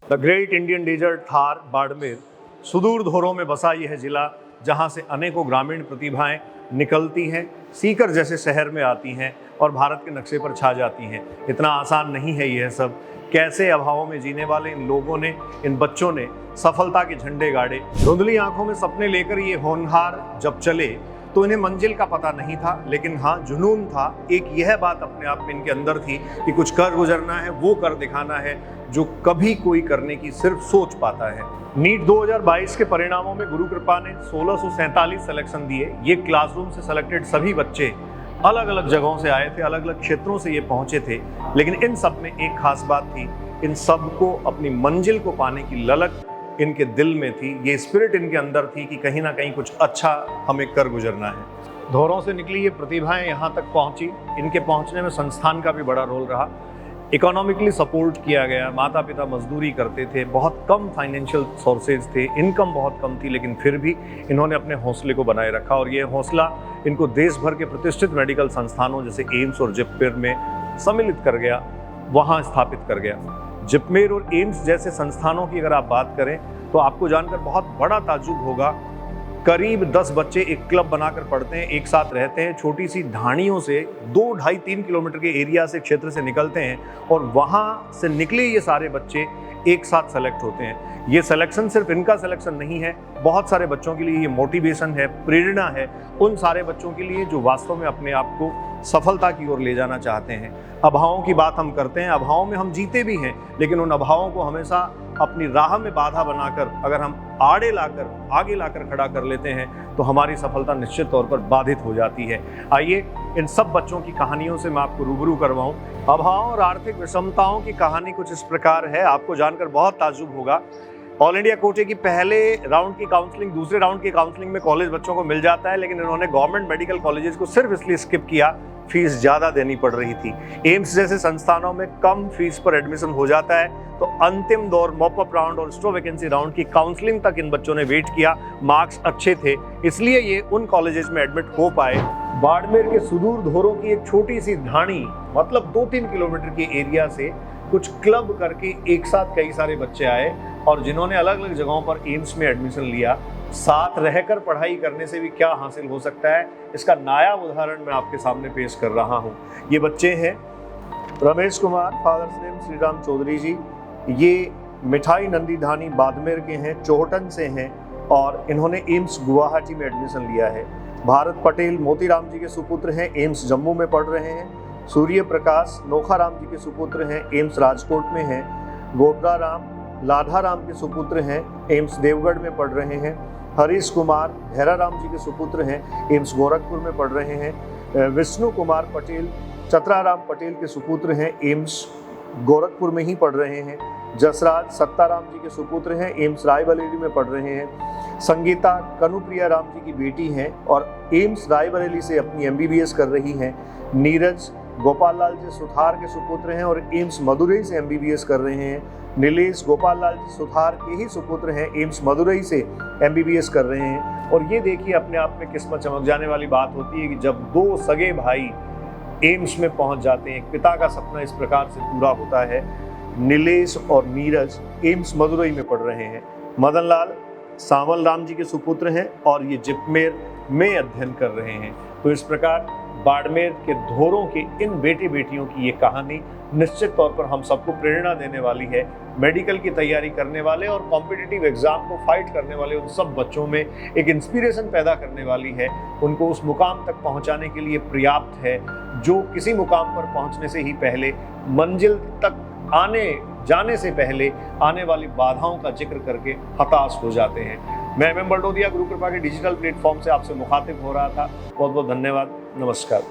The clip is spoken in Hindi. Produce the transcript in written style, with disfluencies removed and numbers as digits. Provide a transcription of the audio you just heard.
The great Indian desert Thar Barmer, सुदूर धोरों में बसा यह जिला जहां से अनेकों ग्रामीण प्रतिभाएं निकलती हैं, सीकर जैसे शहर में आती हैं और भारत के नक्शे पर छा जाती हैं। इतना आसान नहीं है यह सब। कैसे अभावों में जीने वाले इन लोगों ने, इन बच्चों ने सफलता के झंडे गाड़े। धुंधली आंखों में सपने लेकर ये होनहार जब चले तो इन्हें मंजिल का पता नहीं था, लेकिन हाँ जुनून था। एक यह बात अपने आप में इनके अंदर थी कि कुछ कर गुजरना है, वो कर दिखाना है जो कभी कोई करने की सिर्फ सोच पाता है। नीट 2022 के परिणामों में गुरु कृपा ने 1647 सिलेक्शन दिए। ये क्लासरूम से सेलेक्टेड सभी बच्चे अलग अलग जगहों से आए थे, अलग अलग क्षेत्रों से ये पहुंचे थे, लेकिन इन सब में एक खास बात थी, इन सबको अपनी मंजिल को पाने की ललक इनके दिल में थी। ये स्पिरिट इनके अंदर थी कि कहीं ना कहीं कुछ अच्छा हमें कर गुजरना है। धोरों से निकली ये प्रतिभाएं यहाँ तक पहुँची। इनके पहुँचने में संस्थान का भी बड़ा रोल रहा। इकोनॉमिकली सपोर्ट किया गया। माता पिता मजदूरी करते थे, बहुत कम फाइनेंशियल सोर्सेज थे, इनकम बहुत कम थी, लेकिन फिर भी इन्होंने अपने हौसले को बनाए रखा और ये हौसला इनको देश भर के प्रतिष्ठित मेडिकल संस्थानों जैसे एम्स और जिपमेर में सम्मिलित कर गया, वहाँ स्थापित कर गया। जिपमेर और एम्स जैसे संस्थानों की अगर आप बात करें तो आपको जानकर बहुत बड़ा ताज्जुब होगा। करीब 10 बच्चे एक क्लब बनाकर पढ़ते हैं, एक साथ रहते हैं, छोटी सी ढाणियों से 2, 2.5, 3 किलोमीटर के एरिया से, क्षेत्र से निकलते हैं और वहाँ से निकले ये सारे बच्चे एक साथ सेलेक्ट होते हैं। ये सिलेक्शन सिर्फ इनका सिलेक्शन नहीं है, बहुत सारे बच्चों के लिए ये मोटिवेशन है, प्रेरणा है, उन सारे बच्चों के लिए जो वास्तव में अपने आप को सफलता की ओर ले जाना चाहते हैं। अभावों की बात हम करते हैं, अभावों में हम जीते भी हैं, लेकिन उन अभावों को हमेशा अपनी राह में बाधा बनाकर अगर हम आगे लाकर खड़ा कर लेते हैं तो हमारी सफलता निश्चित तौर पर बाधित हो जाती है। आइए इन सब बच्चों की कहानियों से मैं आपको रूबरू करवाऊं। अभावों और आर्थिक विषमताओं की कहानी कुछ इस प्रकार है, आपको जानकर बहुत ताज्जुब होगा। ऑल इंडिया कोटे की पहले राउंड की काउंसलिंग, दूसरे राउंड की काउंसलिंग में कॉलेज बच्चों को मिल जाता है, लेकिन इन्होंने गवर्नमेंट मेडिकल कॉलेजेस को सिर्फ इसलिए स्किप किया, फीस ज़्यादा देनी पड़ रही थी। एम्स जैसे संस्थानों में कम फीस पर एडमिशन हो जाता है, तो अंतिम दौर मॉपअप राउंड और स्टो वैकेंसी राउंड की काउंसलिंग तक इन बच्चों ने वेट किया। मार्क्स अच्छे थे, इसलिए ये उन कॉलेजेस में एडमिट हो पाए। बाड़मेर के सुदूर धोरों की एक छोटी सी ढाणी, मतलब 2-3 किलोमीटर के एरिया से कुछ क्लब करके एक साथ कई सारे बच्चे आए और जिन्होंने अलग अलग जगहों पर एम्स में एडमिशन लिया। साथ रहकर पढ़ाई करने से भी क्या हासिल हो सकता है, इसका नायाब उदाहरण मैं आपके सामने पेश कर रहा हूँ। ये बच्चे हैं रमेश कुमार, फादर्स नेम श्री राम चौधरी जी। ये मिठाई नंदी धानी बाड़मेर के हैं, चोहटन से हैं और इन्होंने एम्स गुवाहाटी में एडमिशन लिया है। भारत पटेल मोतीराम जी के सुपुत्र हैं, एम्स जम्मू में पढ़ रहे हैं। सूर्य प्रकाश नोखाराम जी के सुपुत्र हैं, एम्स राजकोट में हैं। गोबरा राम लाधाराम के सुपुत्र हैं, एम्स देवगढ़ में पढ़ रहे हैं। हरीश कुमार भैराराम जी के सुपुत्र हैं, एम्स गोरखपुर में पढ़ रहे हैं। विष्णु कुमार पटेल चतराराम पटेल के सुपुत्र हैं, एम्स गोरखपुर में ही पढ़ रहे हैं। जसराज सत्ताराम जी के सुपुत्र हैं, एम्स रायबरेली में पढ़ रहे हैं। संगीता कनुप्रिया राम जी की बेटी हैं और एम्स रायबरेली से अपनी MBBS कर रही हैं। नीरज गोपाल लाल जी सुथार के सुपुत्र हैं और एम्स मदुरई से MBBS कर रहे हैं। नीलेश गोपाल लाल जी सुथार के ही सुपुत्र हैं, एम्स मदुरई से MBBS कर रहे हैं। और ये देखिए अपने आप में किस्मत चमक जाने वाली बात होती है कि जब 2 सगे भाई एम्स में पहुंच जाते हैं, एक पिता का सपना इस प्रकार से पूरा होता है। नीलेश और नीरज एम्स मदुरई में पढ़ रहे हैं। मदन लाल सावल राम जी के सुपुत्र हैं और ये जिपमेर में अध्ययन कर रहे हैं। तो इस प्रकार बाड़मेर के धोरों के इन बेटे बेटियों की ये कहानी निश्चित तौर पर हम सबको प्रेरणा देने वाली है। मेडिकल की तैयारी करने वाले और कॉम्पिटिटिव एग्जाम को फाइट करने वाले उन सब बच्चों में एक इंस्पिरेशन पैदा करने वाली है। उनको उस मुकाम तक पहुंचाने के लिए पर्याप्त है जो किसी मुकाम पर पहुंचने से ही पहले, मंजिल तक जाने से पहले आने वाली बाधाओं का जिक्र करके हताश हो जाते हैं। मैं MM बलडोदिया गुरु कृपा के डिजिटल प्लेटफॉर्म से आपसे मुखातिब हो रहा था। बहुत बहुत धन्यवाद। नमस्कार।